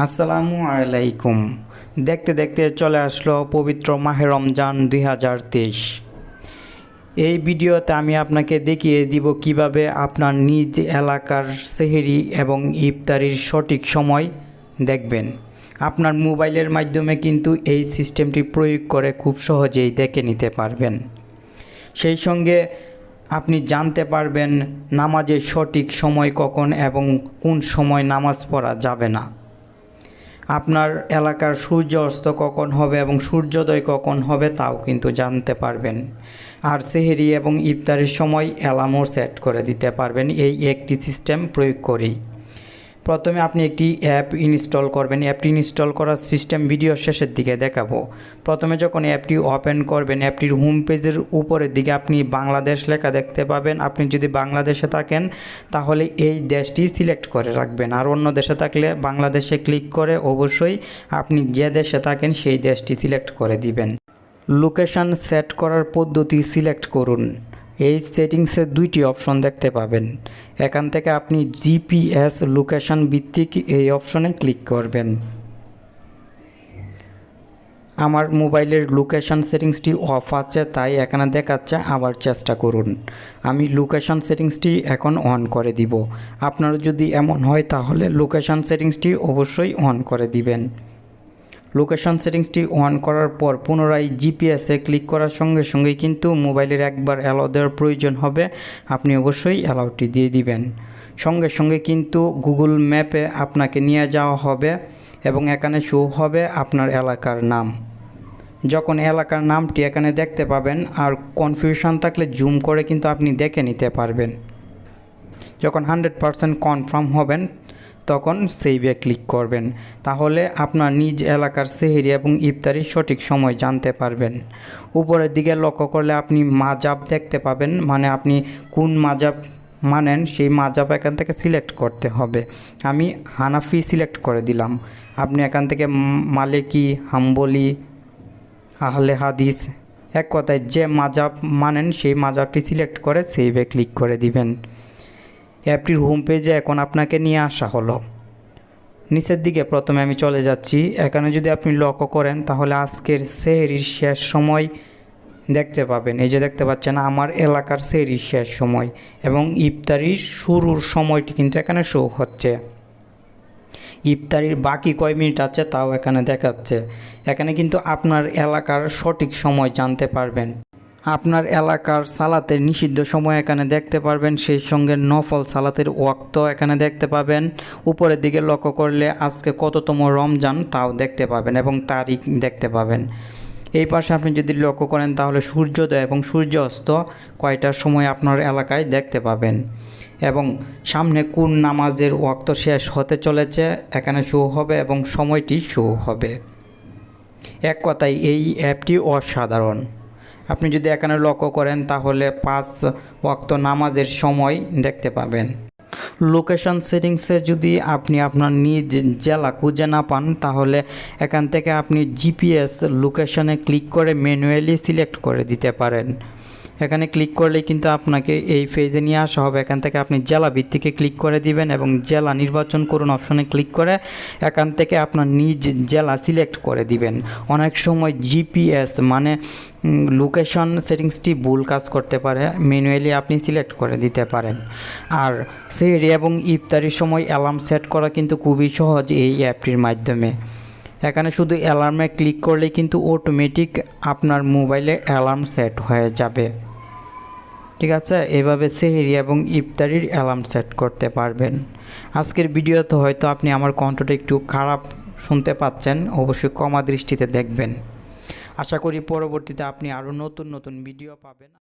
আসসালামু আলাইকুম। দেখতে দেখতে চলে আসলো পবিত্র মাহে রমজান 2023। এই ভিডিওতে আমি আপনাকে দেখিয়ে দিব কিভাবে আপনার নিজ এলাকার সেহরি এবং ইফতারির সঠিক সময় দেখবেন। আপনার মোবাইলের মাধ্যমে কিন্তু এই সিস্টেমটি প্রয়োগ করে খুব সহজেই দেখে নিতে পারবেন। সেই সঙ্গে আপনি জানতে পারবেন নামাজের সঠিক সময় কখন এবং কোন সময় নামাজ পড়া যাবে না। আপনার এলাকার সূর্য অস্ত কখন হবে এবং সূর্যোদয় কখন হবে তাও কিন্তু জানতে পারবেন। আর সেহরি এবং ইফতারের সময় অ্যালার্মও সেট করে দিতে পারবেন এই একটি সিস্টেম প্রয়োগ করেই। প্রথমে আপনি একটি অ্যাপ ইনস্টল করবেন। অ্যাপটি ইনস্টল করার সিস্টেম ভিডিও শেষের দিকে দেখাবো। প্রথমে যখন অ্যাপটি ওপেন করবেন, অ্যাপটির হোম পেজের উপরের দিকে আপনি বাংলাদেশ লেখা দেখতে পাবেন। আপনি যদি বাংলাদেশে থাকেন তাহলে এই দেশটি সিলেক্ট করে রাখবেন, আর অন্য দেশে থাকলে বাংলাদেশে ক্লিক করে অবশ্যই আপনি যে দেশে থাকেন সেই দেশটি সিলেক্ট করে দিবেন। লোকেশান সেট করার পদ্ধতি সিলেক্ট করুন। এই সেটিংসে দুইটি অপশন দেখতে পাবেন। এখান থেকে আপনি জিপিএস লোকেশন ভিত্তিক এই অপশনে ক্লিক করবেন। আমার মোবাইলের লোকেশন সেটিংসটি অফ আছে, তাই এখানে দেখাচ্ছে, আবার চেষ্টা করুন। আমি লোকেশন সেটিংসটি এখন অন করে দিব। আপনার যদি এমন হয় তাহলে লোকেশন সেটিংসটি অবশ্যই অন করে দিবেন। লোকেশন সেটিংসটি অন করার পর পুনরায় জিপিএসে ক্লিক করার সঙ্গে সঙ্গে কিন্তু মোবাইলের একবার অ্যালাউ দেওয়ার প্রয়োজন হবে। আপনি অবশ্যই অ্যালাউটি দিয়ে দিবেন। সঙ্গে সঙ্গে কিন্তু গুগল ম্যাপে আপনাকে নিয়ে যাওয়া হবে এবং এখানে শো হবে আপনার এলাকার নাম। যখন এলাকার নামটি এখানে দেখতে পাবেন, আর কনফিউশন থাকলে জুম করে কিন্তু আপনি দেখে নিতে পারবেন। যখন 100% কনফার্ম হবেন তখন সেভে ক্লিক করবেন। তাহলে আপনার নিজ এলাকার সেহরি এবং ইফতারির সঠিক সময় জানতে পারবেন। উপরের দিকে লক্ষ্য করলে আপনি মাজাব দেখতে পাবেন, মানে আপনি কোন মাজাব মানেন সেই মাজাব এখান থেকে সিলেক্ট করতে হবে। আমি হানাফি সিলেক্ট করে দিলাম। আপনি এখান থেকে মালিকি, হাম্বলি, আহলে হাদিস, এক কথায় যে মাজাব মানেন সেই মাজাবটি সিলেক্ট করে সেভে ক্লিক করে দিবেন। অ্যাপটির হোম পেজে এখন আপনাকে নিয়ে আসা হলো। নিচের দিকে প্রথমে আমি চলে যাচ্ছি। এখানে যদি আপনি লক্ষ্য করেন তাহলে আজকের সেহরির শেষ সময় দেখতে পাবেন। এই যে দেখতে পাচ্ছেন আমার এলাকার সেহরির শেষ সময় এবং ইফতারির শুরুর সময়টি কিন্তু এখানে শো হচ্ছে। ইফতারির বাকি কয় মিনিট আছে তাও এখানে দেখাচ্ছে। এখানে কিন্তু আপনার এলাকার সঠিক সময় জানতে পারবেন। আপনার এলাকার সালাতের নিষিদ্ধ সময় এখানে দেখতে পারবেন, সেই সঙ্গে নফল সালাতের ওয়াক্ত এখানে দেখতে পাবেন। উপরের দিকে লক্ষ্য করলে আজকে কততম রমজান তাও দেখতে পাবেন এবং তারিখ দেখতে পাবেন। এই পাশে আপনি যদি লক্ষ্য করেন তাহলে সূর্যোদয় এবং সূর্য অস্ত কয়টার সময় আপনার এলাকায় দেখতে পাবেন এবং সামনে কোন নামাজের ওয়াক্ত শেষ হতে চলেছে এখানে শো হবে এবং সময়টি শো হবে। এক কথায় এই অ্যাপটি অসাধারণ। আপনি যদি এখানে লক্ষ্য করেন তাহলে 5 ওয়াক্ত নামাজের সময় দেখতে পাবেন। লোকেশন সেটিংসে যদি আপনি আপনার নিজ জেলা খুঁজে না পান তাহলে এখান থেকে আপনি জিপিএস লোকেশনে ক্লিক করে ম্যানুয়ালি সিলেক্ট করে দিতে পারেন। এখানে ক্লিক করলে কিন্তু আপনাকে এই পেজে নিয়ে আসা হবে। এখান থেকে আপনি জেলা ভিত্তিকে ক্লিক করে দিবেন এবং জেলা নির্বাচন করুন অপশনে ক্লিক করে এখান থেকে আপনার নিজ জেলা সিলেক্ট করে দিবেন। অনেক সময় জিপিএস মানে লোকেশন সেটিংসটি ভুল কাজ করতে পারে, ম্যানুয়ালি আপনি সিলেক্ট করে দিতে পারেন। আর সেহরি এবং ইফতারির সময় অ্যালার্ম সেট করা কিন্তু খুবই সহজ এই অ্যাপটির মাধ্যমে। এখানে শুধু অ্যালার্মে ক্লিক করলেই কিন্তু অটোমেটিক আপনার মোবাইলে অ্যালার্ম সেট হয়ে যাবে। ঠিক আছে, এভাবে সেহরি এবং ইফতারির অ্যালার্ম সেট করতে পারবেন। আজকের ভিডিওতে হয়তো আপনি আমার কণ্ঠটা একটু খারাপ শুনতে পাচ্ছেন, অবশ্যই ক্ষমা দৃষ্টিতে দেখবেন। আশা করি পরবর্তীতে আপনি আরও নতুন নতুন ভিডিও পাবেন।